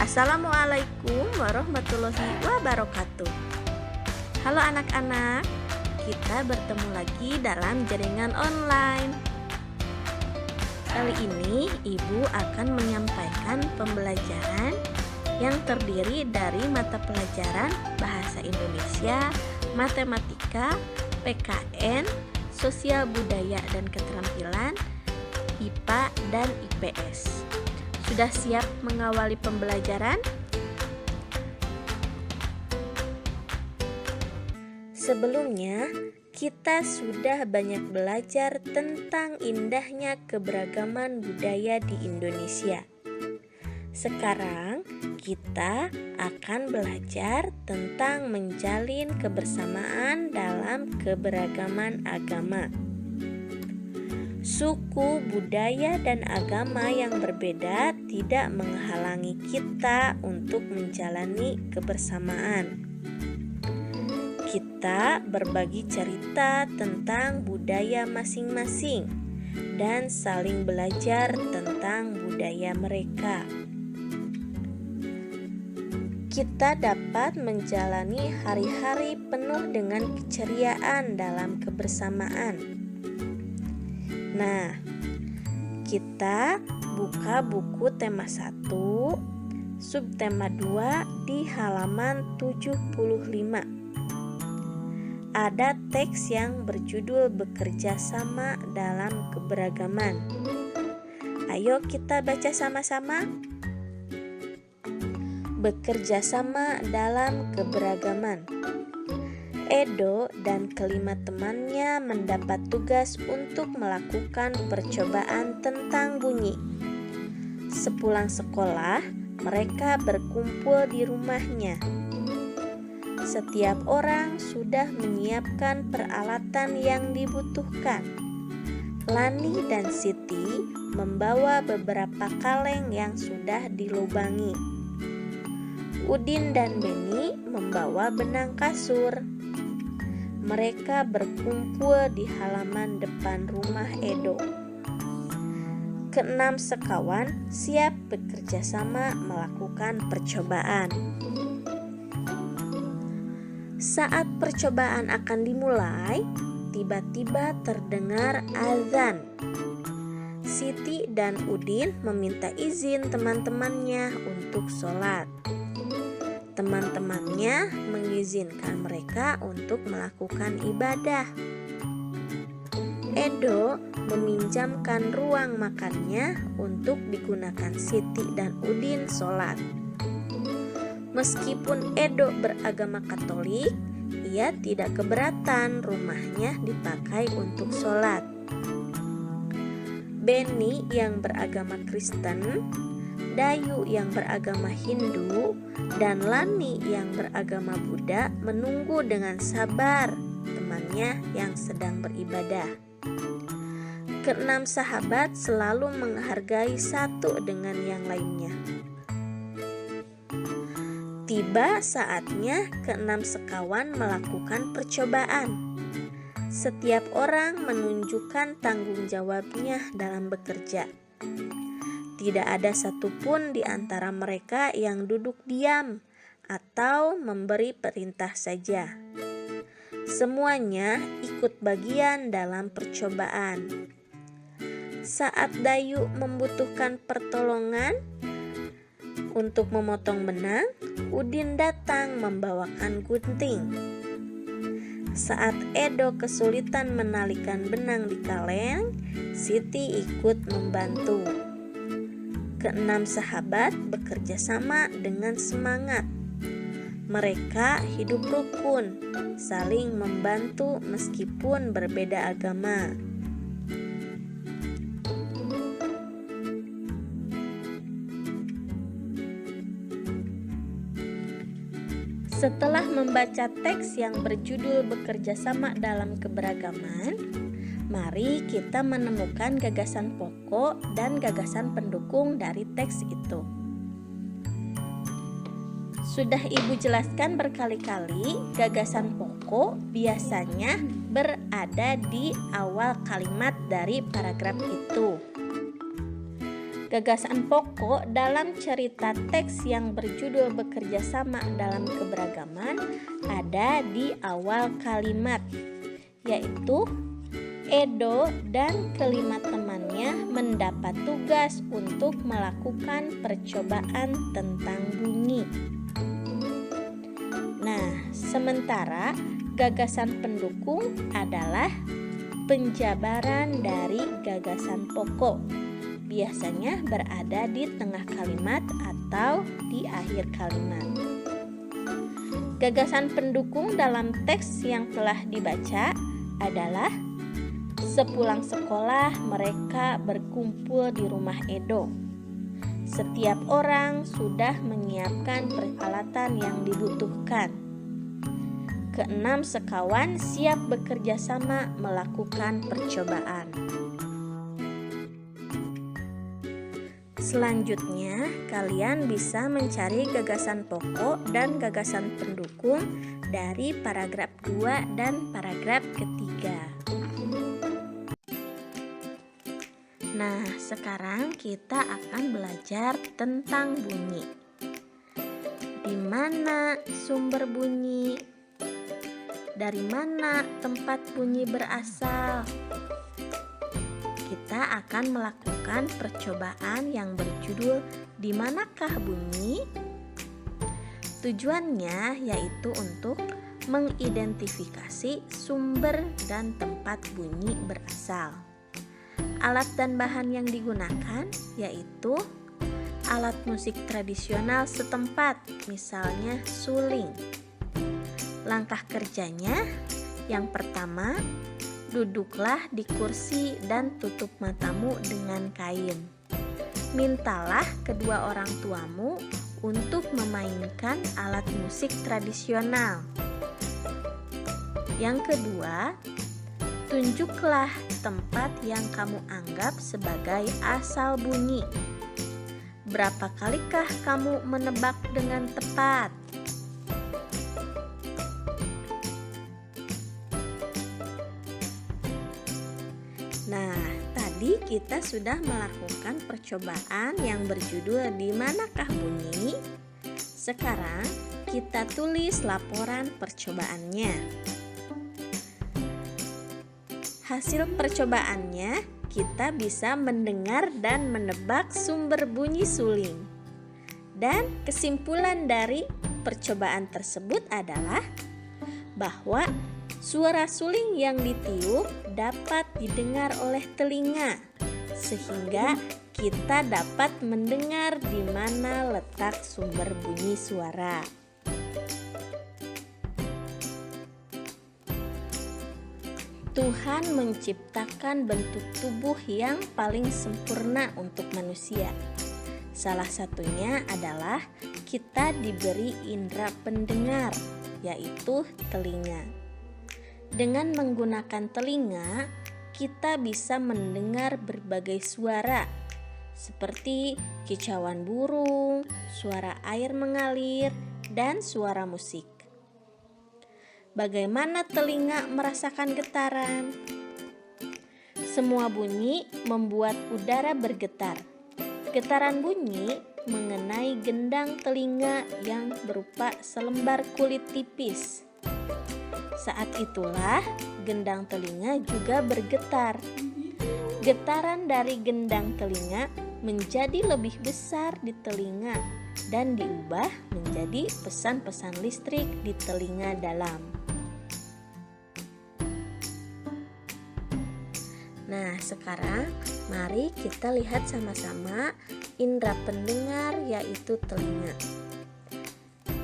Assalamualaikum warahmatullahi wabarakatuh. Halo anak-anak, kita bertemu lagi dalam jaringan online. Kali ini Ibu akan menyampaikan pembelajaran yang terdiri dari mata pelajaran Bahasa Indonesia, Matematika, PKN, Sosial Budaya dan Keterampilan, IPA dan IPS. Sudah siap mengawali pembelajaran? Sebelumnya, kita sudah banyak belajar tentang indahnya keberagaman budaya di Indonesia. Sekarang, kita akan belajar tentang menjalin kebersamaan dalam keberagaman agama. Suku, budaya, dan agama yang berbeda tidak menghalangi kita untuk menjalani kebersamaan. Kita berbagi cerita tentang budaya masing-masing dan saling belajar tentang budaya mereka. Kita dapat menjalani hari-hari penuh dengan keceriaan dalam kebersamaan. Nah, kita buka buku tema 1, subtema 2 di halaman 75. Ada teks yang berjudul Bekerja Sama dalam Keberagaman. Ayo kita baca sama-sama. Bekerja sama dalam keberagaman. Edo dan kelima temannya mendapat tugas untuk melakukan percobaan tentang bunyi. Sepulang sekolah, mereka berkumpul di rumahnya. Setiap orang sudah menyiapkan peralatan yang dibutuhkan. Lani dan Siti membawa beberapa kaleng yang sudah dilubangi. Udin dan Beni membawa benang kasur. Mereka berkumpul di halaman depan rumah Edo. Keenam sekawan siap bekerja sama melakukan percobaan. Saat percobaan akan dimulai, tiba-tiba terdengar azan. Siti dan Udin meminta izin teman-temannya untuk sholat. Teman-temannya mengizinkan mereka untuk melakukan ibadah. Edo meminjamkan ruang makannya untuk digunakan Siti dan Udin sholat. Meskipun Edo beragama Katolik, ia tidak keberatan rumahnya dipakai untuk sholat. Beni yang beragama Kristen, Dayu yang beragama Hindu, dan Lani yang beragama Buddha menunggu dengan sabar temannya yang sedang beribadah. Keenam sahabat selalu menghargai satu dengan yang lainnya. Tiba saatnya keenam sekawan melakukan percobaan. Setiap orang menunjukkan tanggung jawabnya dalam bekerja. Tidak ada satupun di antara mereka yang duduk diam atau memberi perintah saja. Semuanya ikut bagian dalam percobaan. Saat Dayu membutuhkan pertolongan untuk memotong benang, Udin datang membawakan gunting. Saat Edo kesulitan menalikan benang di kaleng, Siti ikut membantu. Keenam sahabat bekerja sama dengan semangat. Mereka hidup rukun, saling membantu meskipun berbeda agama. Setelah membaca teks yang berjudul Bekerja Sama dalam Keberagaman, mari kita menemukan gagasan pokok dan gagasan pendukung dari teks itu. Sudah Ibu jelaskan berkali-kali, gagasan pokok biasanya berada di awal kalimat dari paragraf itu. Gagasan pokok dalam cerita teks yang berjudul Bekerja Sama dalam Keberagaman ada di awal kalimat, yaitu Edo dan kelima temannya mendapat tugas untuk melakukan percobaan tentang bunyi. Nah, sementara gagasan pendukung adalah penjabaran dari gagasan pokok. Biasanya berada di tengah kalimat atau di akhir kalimat. Gagasan pendukung dalam teks yang telah dibaca adalah sepulang sekolah mereka berkumpul di rumah Edo. Setiap orang sudah menyiapkan peralatan yang dibutuhkan. Keenam sekawan siap bekerja sama melakukan percobaan. Selanjutnya, kalian bisa mencari gagasan pokok dan gagasan pendukung dari paragraf 2 dan paragraf ketiga. Nah, sekarang kita akan belajar tentang bunyi. Di mana sumber bunyi? Dari mana tempat bunyi berasal? Kita akan melakukan percobaan yang berjudul "Di manakah bunyi?". Tujuannya yaitu untuk mengidentifikasi sumber dan tempat bunyi berasal. Alat dan bahan yang digunakan yaitu alat musik tradisional setempat, misalnya suling. Langkah kerjanya, yang pertama, duduklah di kursi dan tutup matamu dengan kain. Mintalah kedua orang tuamu untuk memainkan alat musik tradisional. Yang kedua, tunjuklah tempat yang kamu anggap sebagai asal bunyi. Berapa kalikah kamu menebak dengan tepat? Nah, tadi kita sudah melakukan percobaan yang berjudul "Di manakah bunyi?". Sekarang kita tulis laporan percobaannya. Hasil percobaannya, kita bisa mendengar dan menebak sumber bunyi suling. Dan kesimpulan dari percobaan tersebut adalah bahwa suara suling yang ditiup dapat didengar oleh telinga, sehingga kita dapat mendengar di mana letak sumber bunyi suara. Tuhan menciptakan bentuk tubuh yang paling sempurna untuk manusia. Salah satunya adalah kita diberi indera pendengar, yaitu telinga. Dengan menggunakan telinga, kita bisa mendengar berbagai suara, seperti kicauan burung, suara air mengalir, dan suara musik. Bagaimana telinga merasakan getaran? Semua bunyi membuat udara bergetar. Getaran bunyi mengenai gendang telinga yang berupa selembar kulit tipis. Saat itulah gendang telinga juga bergetar. Getaran dari gendang telinga menjadi lebih besar di telinga dan diubah menjadi pesan-pesan listrik di telinga dalam. Nah, sekarang mari kita lihat sama-sama indera pendengar, yaitu telinga.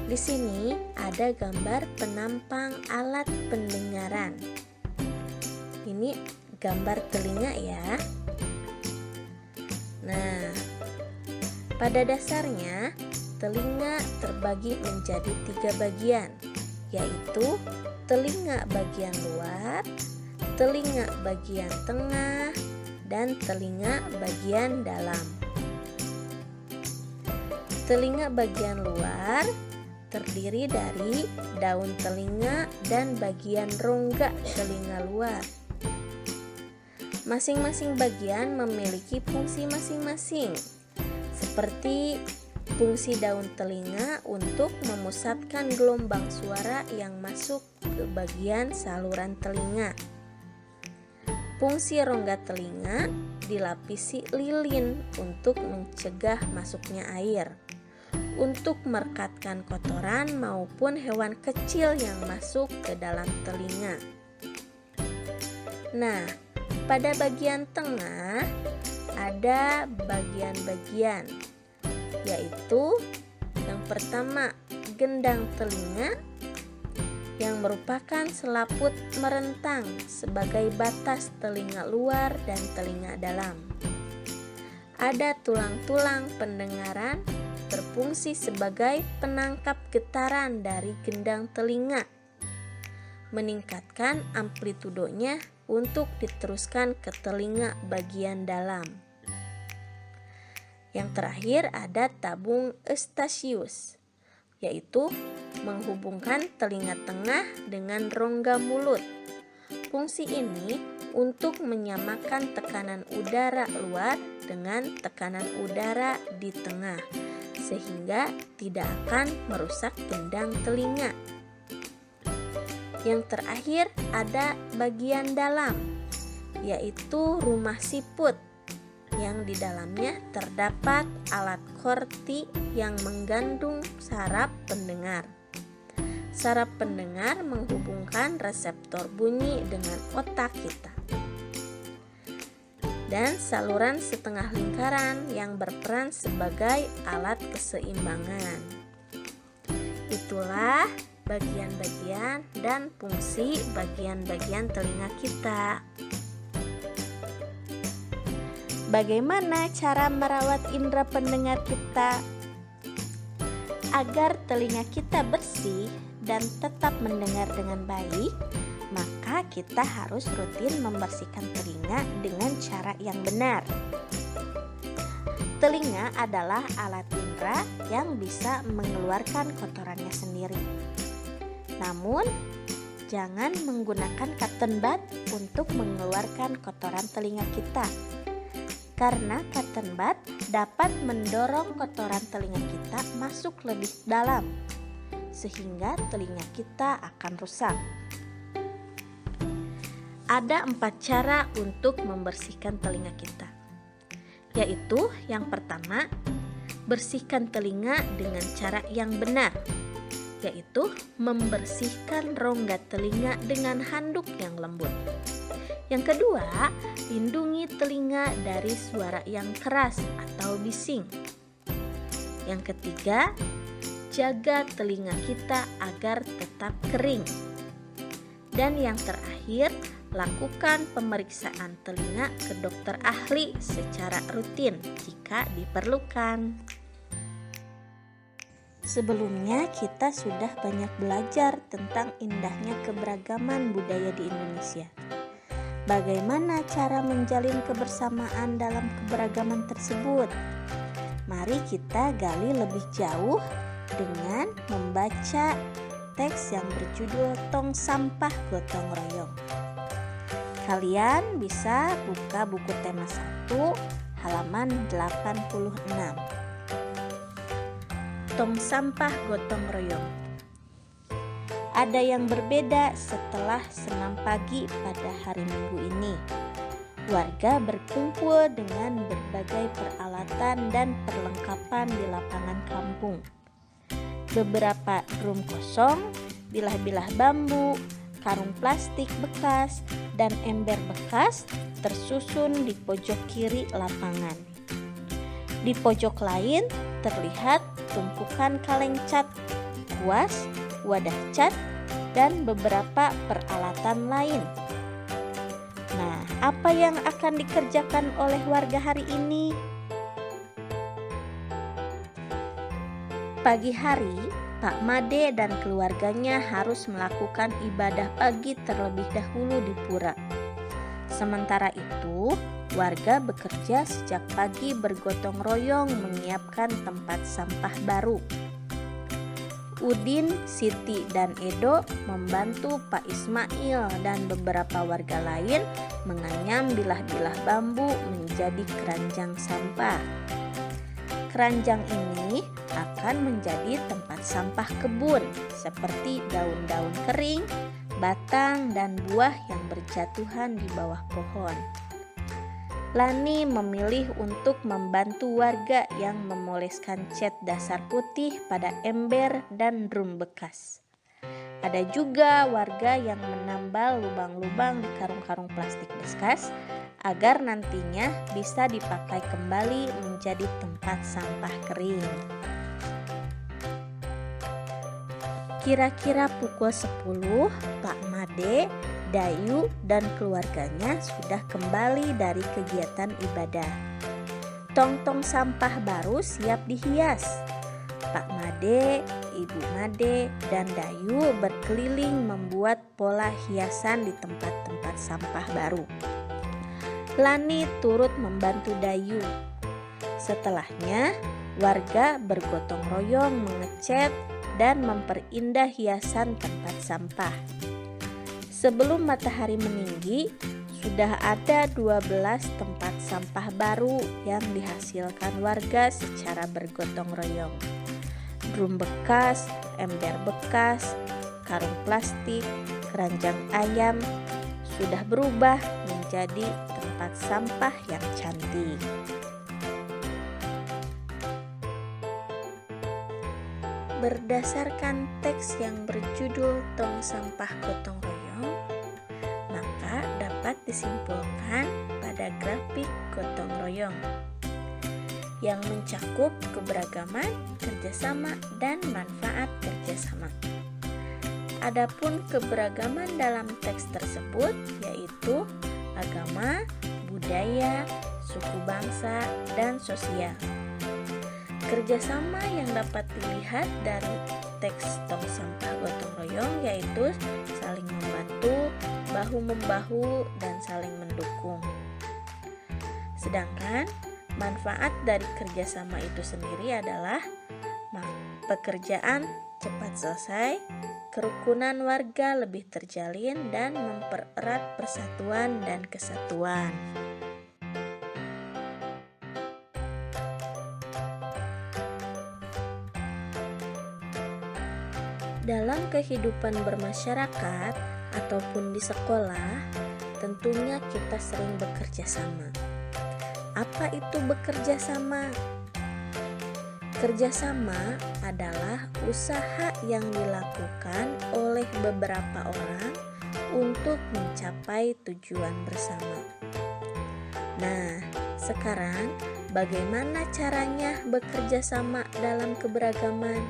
Di sini ada gambar penampang alat pendengaran. Ini gambar telinga ya. Nah, pada dasarnya telinga terbagi menjadi 3 bagian, yaitu telinga bagian luar, telinga bagian tengah, dan telinga bagian dalam. Telinga bagian luar terdiri dari daun telinga dan bagian rongga telinga luar. Masing-masing bagian memiliki fungsi masing-masing. seperti fungsi daun telinga untuk memusatkan gelombang suara yang masuk ke bagian saluran telinga. Fungsi rongga telinga dilapisi lilin untuk mencegah masuknya air, untuk merekatkan kotoran maupun hewan kecil yang masuk ke dalam telinga. Nah, pada bagian tengah ada bagian-bagian, yaitu yang pertama gendang telinga, yang merupakan selaput merentang sebagai batas telinga luar dan telinga dalam. Ada tulang-tulang pendengaran berfungsi sebagai penangkap getaran dari gendang telinga, meningkatkan amplitudonya untuk diteruskan ke telinga bagian dalam. Yang terakhir ada tabung eustachius, yaitu menghubungkan telinga tengah dengan rongga mulut. Fungsi ini untuk menyamakan tekanan udara luar dengan tekanan udara di tengah, sehingga tidak akan merusak gendang telinga. Yang terakhir ada bagian dalam, yaitu rumah siput, yang di dalamnya terdapat alat korti yang menggandung saraf pendengar. Saraf pendengar menghubungkan reseptor bunyi dengan otak kita. Dan saluran setengah lingkaran yang berperan sebagai alat keseimbangan. Itulah bagian-bagian dan fungsi bagian-bagian telinga kita. Bagaimana cara merawat indera pendengar kita? Agar telinga kita bersih dan tetap mendengar dengan baik, maka kita harus rutin membersihkan telinga dengan cara yang benar. Telinga adalah alat indera yang bisa mengeluarkan kotorannya sendiri. Namun, jangan menggunakan cotton bud untuk mengeluarkan kotoran telinga kita. Karena cotton bud dapat mendorong kotoran telinga kita masuk lebih dalam, sehingga telinga kita akan rusak. Ada 4 cara untuk membersihkan telinga kita, yaitu yang pertama, bersihkan telinga dengan cara yang benar, yaitu membersihkan rongga telinga dengan handuk yang lembut. Yang kedua, lindungi telinga dari suara yang keras atau bising. Yang ketiga, jaga telinga kita agar tetap kering. Dan yang terakhir, lakukan pemeriksaan telinga ke dokter ahli secara rutin jika diperlukan. Sebelumnya kita sudah banyak belajar tentang indahnya keberagaman budaya di Indonesia. Bagaimana cara menjalin kebersamaan dalam keberagaman tersebut? Mari kita gali lebih jauh dengan membaca teks yang berjudul Tong Sampah Gotong Royong. Kalian bisa buka buku tema 1 halaman 86. Tong Sampah Gotong Royong. Ada yang berbeda setelah senam pagi pada hari Minggu ini. Warga berkumpul dengan berbagai peralatan dan perlengkapan di lapangan kampung. Beberapa drum kosong, bilah-bilah bambu, karung plastik bekas, dan ember bekas tersusun di pojok kiri lapangan. Di pojok lain terlihat tumpukan kaleng cat, kuas, wadah cat, dan beberapa peralatan lain. Nah, apa yang akan dikerjakan oleh warga hari ini? Pagi hari, Pak Made dan keluarganya harus melakukan ibadah pagi terlebih dahulu di pura. Sementara itu, warga bekerja sejak pagi bergotong royong menyiapkan tempat sampah baru. Udin, Siti, dan Edo membantu Pak Ismail dan beberapa warga lain menganyam bilah-bilah bambu menjadi keranjang sampah. keranjang ini akan menjadi tempat sampah kebun seperti daun-daun kering, batang, dan buah yang berjatuhan di bawah pohon. Lani memilih untuk membantu warga yang memoleskan cat dasar putih pada ember dan drum bekas. Ada juga warga yang menambal lubang-lubang di karung-karung plastik bekas agar nantinya bisa dipakai kembali menjadi tempat sampah kering. Kira-kira pukul 10, Pak Made, Dayu, dan keluarganya sudah kembali dari kegiatan ibadah. Tong-tong sampah baru siap dihias. Pak Made, Ibu Made, dan Dayu berkeliling membuat pola hiasan di tempat-tempat sampah baru. Lani turut membantu Dayu. Setelahnya, warga bergotong royong mengecat dan memperindah hiasan tempat sampah. Sebelum matahari meninggi, sudah ada 12 tempat sampah baru yang dihasilkan warga secara bergotong royong. Drum bekas, ember bekas, karung plastik, keranjang ayam sudah berubah menjadi tempat sampah yang cantik. Berdasarkan teks yang berjudul Tong Sampah Gotong Royong, maka dapat disimpulkan pada grafik gotong royong yang mencakup keberagaman, kerjasama, dan manfaat kerjasama. Adapun keberagaman dalam teks tersebut yaitu agama, budaya, suku bangsa, dan sosial. Kerjasama yang dapat dilihat dari teks Tong Sampah Gotong Royong yaitu saling membantu, bahu-membahu, dan saling mendukung. Sedangkan manfaat dari kerjasama itu sendiri adalah pekerjaan cepat selesai, kerukunan warga lebih terjalin, dan mempererat persatuan dan kesatuan. Dalam kehidupan bermasyarakat ataupun di sekolah, tentunya kita sering bekerja sama. Apa itu bekerja sama? Kerjasama adalah usaha yang dilakukan oleh beberapa orang untuk mencapai tujuan bersama. Nah, sekarang bagaimana caranya bekerja sama dalam keberagaman?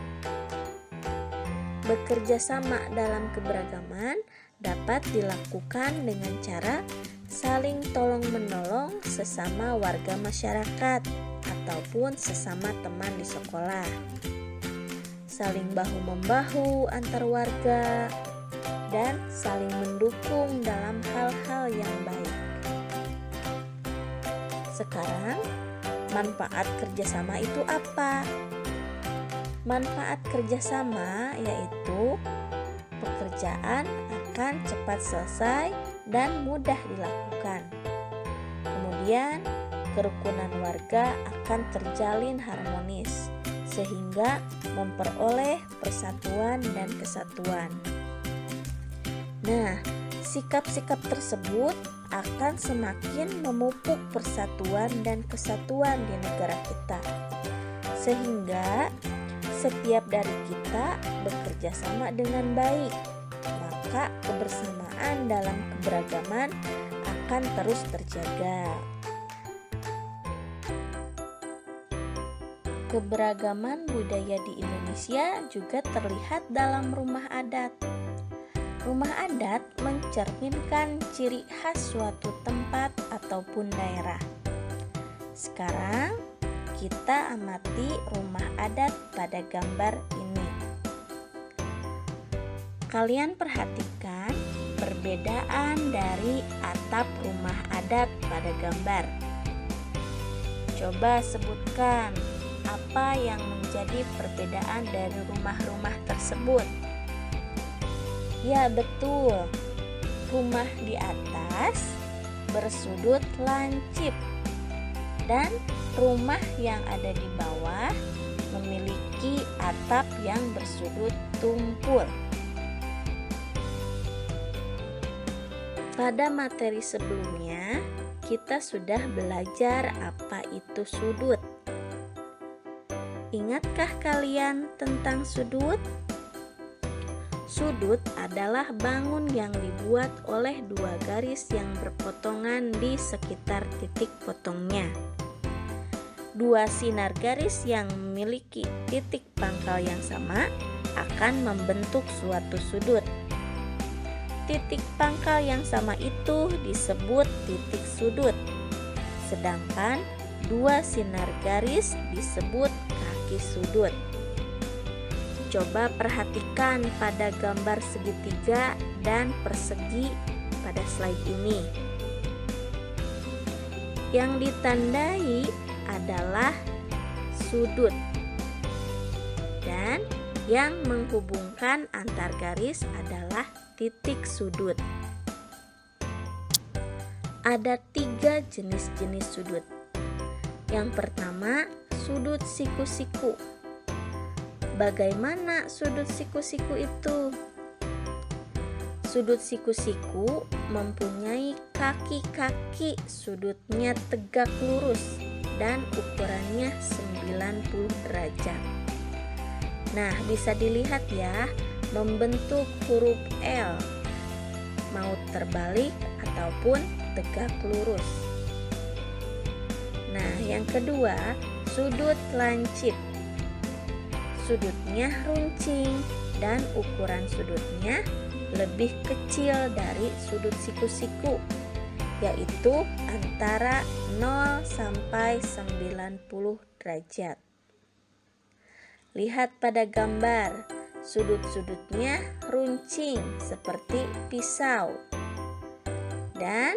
Bekerja sama dalam keberagaman dapat dilakukan dengan cara saling tolong-menolong sesama warga masyarakat ataupun sesama teman di sekolah, saling bahu-membahu antar warga, dan saling mendukung dalam hal-hal yang baik. Sekarang, manfaat kerjasama itu apa? Manfaat kerjasama yaitu pekerjaan akan cepat selesai dan mudah dilakukan. Kemudian, kerukunan warga akan terjalin harmonis sehingga memperoleh persatuan dan kesatuan. Nah, sikap-sikap tersebut akan semakin memupuk persatuan dan kesatuan di negara kita. Sehingga setiap dari kita bekerja sama dengan baik, maka kebersamaan dalam keberagaman akan terus terjaga. Keberagaman budaya di Indonesia juga terlihat dalam rumah adat. Rumah adat mencerminkan ciri khas suatu tempat ataupun daerah. Sekarang kita amati rumah adat pada gambar ini. Kalian perhatikan perbedaan dari atap rumah adat pada gambar. Coba sebutkan apa yang menjadi perbedaan dari rumah-rumah tersebut. Ya, betul. Rumah di atas bersudut lancip. Dan rumah yang ada di bawah memiliki atap yang bersudut tumpul. Pada materi sebelumnya, kita sudah belajar apa itu sudut. Ingatkah kalian tentang sudut? Sudut adalah bangun yang dibuat oleh dua garis yang berpotongan di sekitar titik potongnya. Dua sinar garis yang memiliki titik pangkal yang sama akan membentuk suatu sudut. Titik pangkal yang sama itu disebut titik sudut, sedangkan dua sinar garis disebut kaki sudut. Coba perhatikan pada gambar segitiga dan persegi pada slide ini. Yang ditandai adalah sudut, dan yang menghubungkan antar garis adalah titik sudut. Ada 3 jenis-jenis sudut. Yang pertama, sudut siku-siku. Bagaimana sudut siku-siku itu? Sudut siku-siku mempunyai kaki-kaki sudutnya tegak lurus dan ukurannya 90 derajat. Nah, bisa dilihat ya, membentuk huruf L, mau terbalik ataupun tegak lurus. Nah, yang kedua, sudut lancip. Sudutnya runcing dan ukuran sudutnya lebih kecil dari sudut siku-siku, yaitu antara 0 sampai 90 derajat. Lihat pada gambar, sudut-sudutnya runcing seperti pisau dan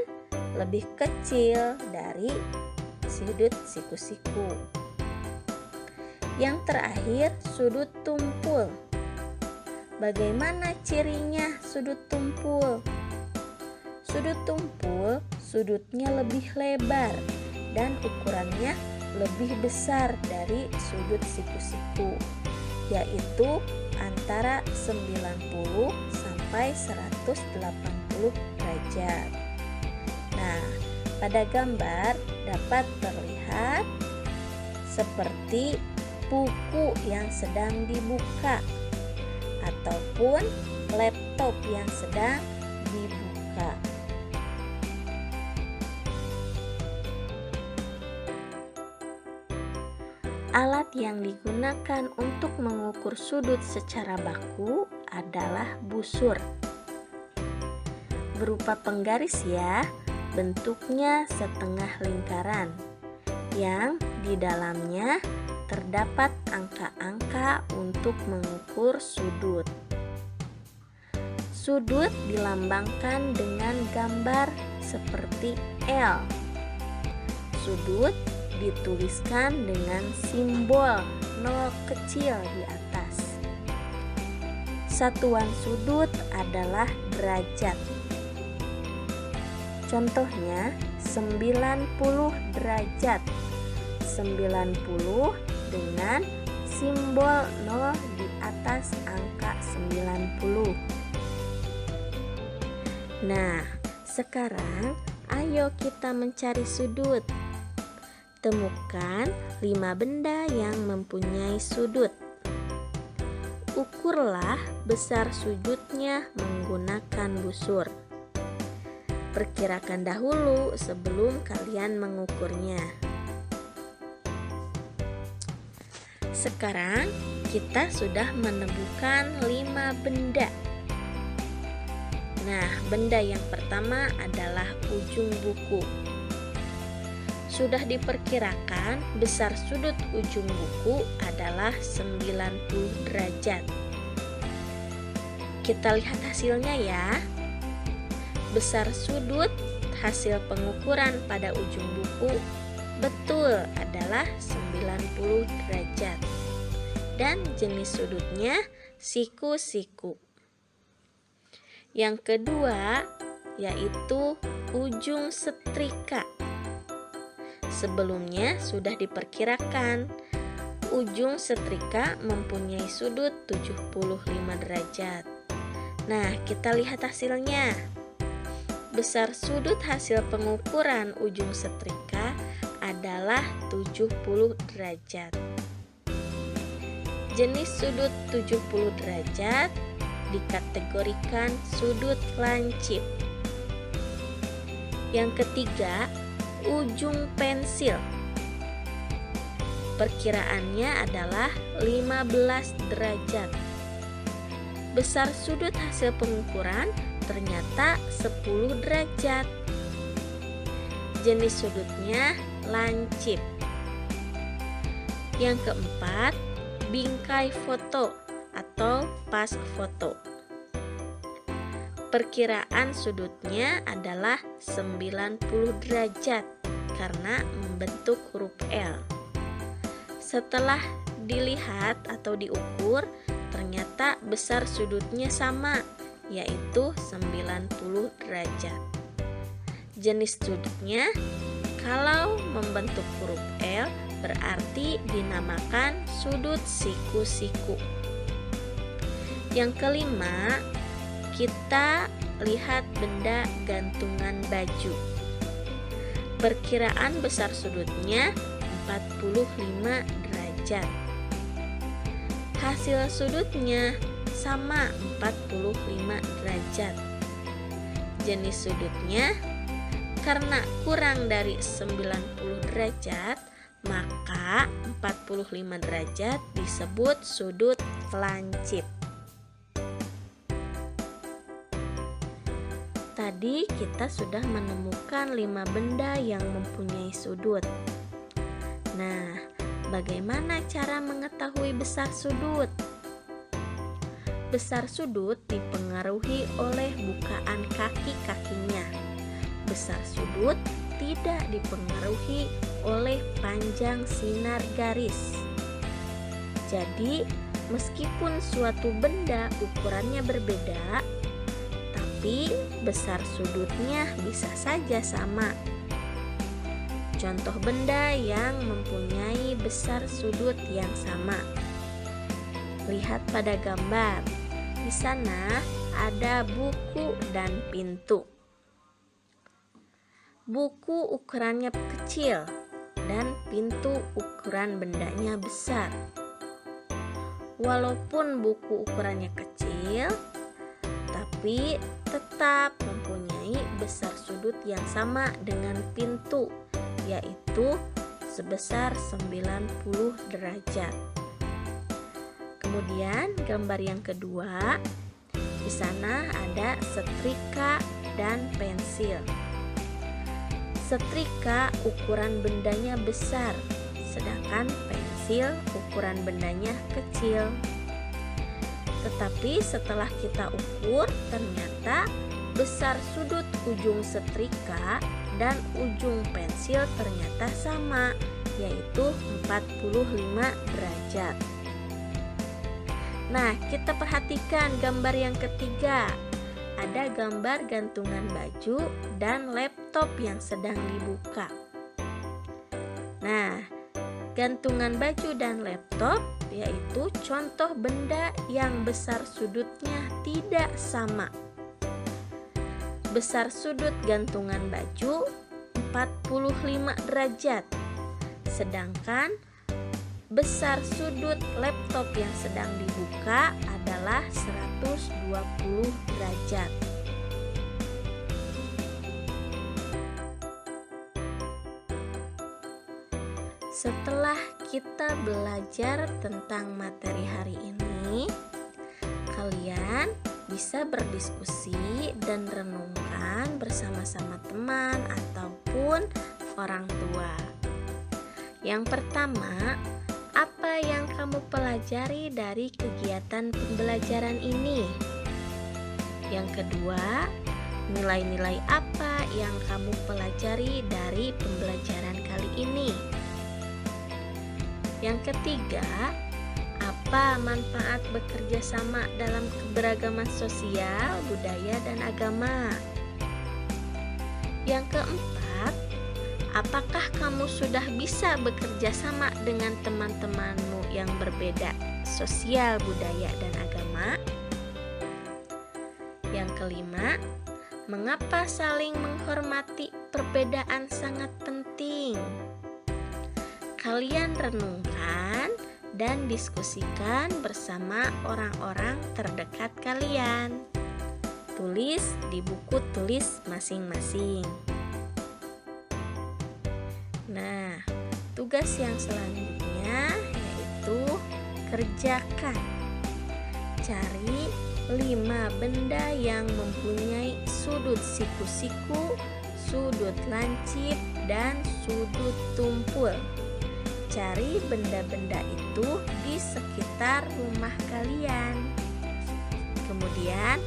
lebih kecil dari sudut siku-siku. Yang terakhir, sudut tumpul. Bagaimana cirinya sudut tumpul? Sudut tumpul, sudutnya lebih lebar dan ukurannya lebih besar dari sudut siku-siku, yaitu antara 90 sampai 180 derajat. Nah, pada gambar dapat terlihat seperti buku yang sedang dibuka ataupun laptop yang sedang dibuka. Alat yang digunakan untuk mengukur sudut secara baku adalah busur. Berupa penggaris ya, bentuknya setengah lingkaran, yang di dalamnya terdapat angka-angka untuk mengukur sudut. Sudut dilambangkan dengan gambar seperti L. Sudut dituliskan dengan simbol 0 kecil di atas. Satuan sudut adalah derajat. Contohnya 90 derajat. 90 dengan simbol 0 di atas angka 90. Nah, sekarang ayo kita mencari sudut. Temukan 5 benda yang mempunyai sudut. Ukurlah besar sudutnya menggunakan busur. Perkirakan dahulu sebelum kalian mengukurnya. Sekarang kita sudah menemukan 5 benda. Nah, benda yang pertama adalah ujung buku. Sudah diperkirakan besar sudut ujung buku adalah 90 derajat. Kita lihat hasilnya ya. Besar sudut hasil pengukuran pada ujung buku betul adalah 90 derajat. Dan jenis sudutnya siku-siku. Yang kedua yaitu ujung setrika. Sebelumnya sudah diperkirakan ujung setrika mempunyai sudut 75 derajat. Nah, kita lihat hasilnya. Besar sudut hasil pengukuran ujung setrika adalah 70 derajat. Jenis sudut 70 derajat dikategorikan sudut lancip. Yang ketiga, ujung pensil. Perkiraannya adalah 15 derajat. Besar sudut hasil pengukuran ternyata 10 derajat. Jenis sudutnya lancip. Yang keempat, bingkai foto atau pas foto. Perkiraan sudutnya adalah 90 derajat karena membentuk huruf L. Setelah dilihat atau diukur, ternyata besar sudutnya sama, yaitu 90 derajat. Jenis sudutnya, kalau membentuk huruf L, berarti dinamakan sudut siku-siku. Yang kelima, kita lihat benda gantungan baju. Perkiraan besar sudutnya 45 derajat. Hasil sudutnya sama 45 derajat. Jenis sudutnya, karena kurang dari 90 derajat, maka 45 derajat disebut sudut lancip. Tadi kita sudah menemukan 5 benda yang mempunyai sudut. Nah, bagaimana cara mengetahui besar sudut? Besar sudut dipengaruhi oleh bukaan kaki-kakinya. Besar sudut tidak dipengaruhi oleh panjang sinar garis. Jadi, meskipun suatu benda ukurannya berbeda, tapi besar sudutnya bisa saja sama. Contoh benda yang mempunyai besar sudut yang sama. Lihat pada gambar. Di sana ada buku dan pintu. Buku ukurannya kecil dan pintu ukuran bendanya besar. Walaupun buku ukurannya kecil, tapi tetap mempunyai besar sudut yang sama dengan pintu, yaitu sebesar 90 derajat. Kemudian gambar yang kedua, di sana ada setrika dan pensil. Setrika ukuran bendanya besar, sedangkan pensil ukuran bendanya kecil. Tetapi setelah kita ukur, ternyata besar sudut ujung setrika dan ujung pensil ternyata sama, yaitu 45 derajat. Nah, kita perhatikan gambar yang ketiga. Ada gambar gantungan baju dan laptop yang sedang dibuka. Nah, gantungan baju dan laptop yaitu contoh benda yang besar sudutnya tidak sama. Besar sudut gantungan baju 45 derajat, sedangkan besar sudut laptop yang sedang dibuka adalah 120 derajat. Setelah kita belajar tentang materi hari ini, kalian bisa berdiskusi dan renungkan bersama-sama teman ataupun orang tua. Yang pertama, apa yang kamu pelajari dari kegiatan pembelajaran ini? Yang kedua, nilai-nilai apa yang kamu pelajari dari pembelajaran kali ini? Yang ketiga, apa manfaat bekerja sama dalam keberagaman sosial, budaya, dan agama? Yang keempat, Apakah kamu sudah bisa bekerja sama dengan teman-temanmu yang berbeda sosial, budaya, dan agama? Yang kelima, mengapa saling menghormati perbedaan sangat penting? Kalian renungkan dan diskusikan bersama orang-orang terdekat kalian. Tulis di buku tulis masing-masing. Nah, tugas yang selanjutnya yaitu kerjakan. Cari 5 benda yang mempunyai sudut siku-siku, sudut lancip, dan sudut tumpul. Cari benda-benda itu di sekitar rumah kalian. Kemudian,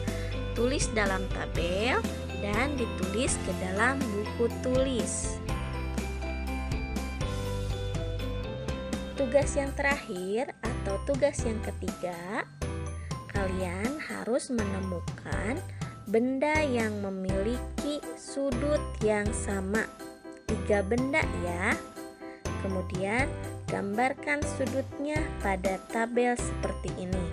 tulis dalam tabel dan ditulis ke dalam buku tulis. Tugas yang terakhir atau tugas yang ketiga, kalian harus menemukan benda yang memiliki sudut yang sama. 3 benda ya. Kemudian gambarkan sudutnya pada tabel seperti ini.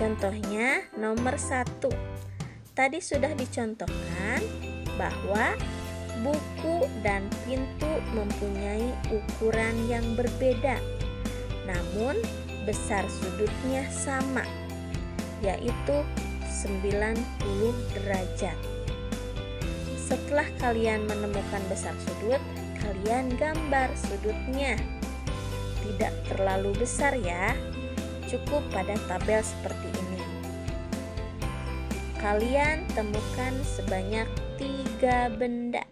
Contohnya nomor 1. Tadi sudah dicontohkan bahwa buku dan pintu mempunyai ukuran yang berbeda, namun besar sudutnya sama, yaitu 90 derajat. Setelah kalian menemukan besar sudut, kalian gambar sudutnya. Tidak terlalu besar ya, cukup pada tabel seperti ini. Kalian temukan sebanyak 3 benda.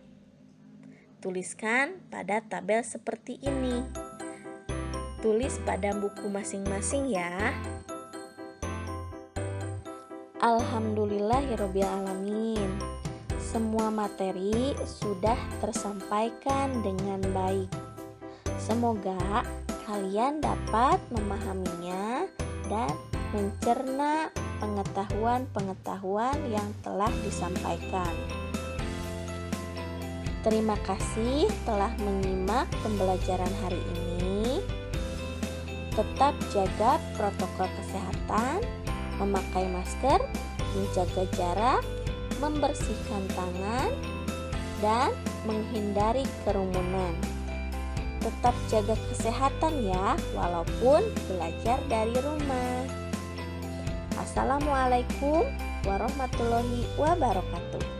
Tuliskan pada tabel seperti ini. Tulis pada buku masing-masing ya. Alhamdulillahirabbil alamin. Semua materi sudah tersampaikan dengan baik. Semoga kalian dapat memahaminya dan mencerna pengetahuan-pengetahuan yang telah disampaikan. Terima kasih telah menyimak pembelajaran hari ini. Tetap jaga protokol kesehatan, memakai masker, menjaga jarak, membersihkan tangan, dan menghindari kerumunan. Tetap jaga kesehatan ya, walaupun belajar dari rumah. Assalamualaikum warahmatullahi wabarakatuh.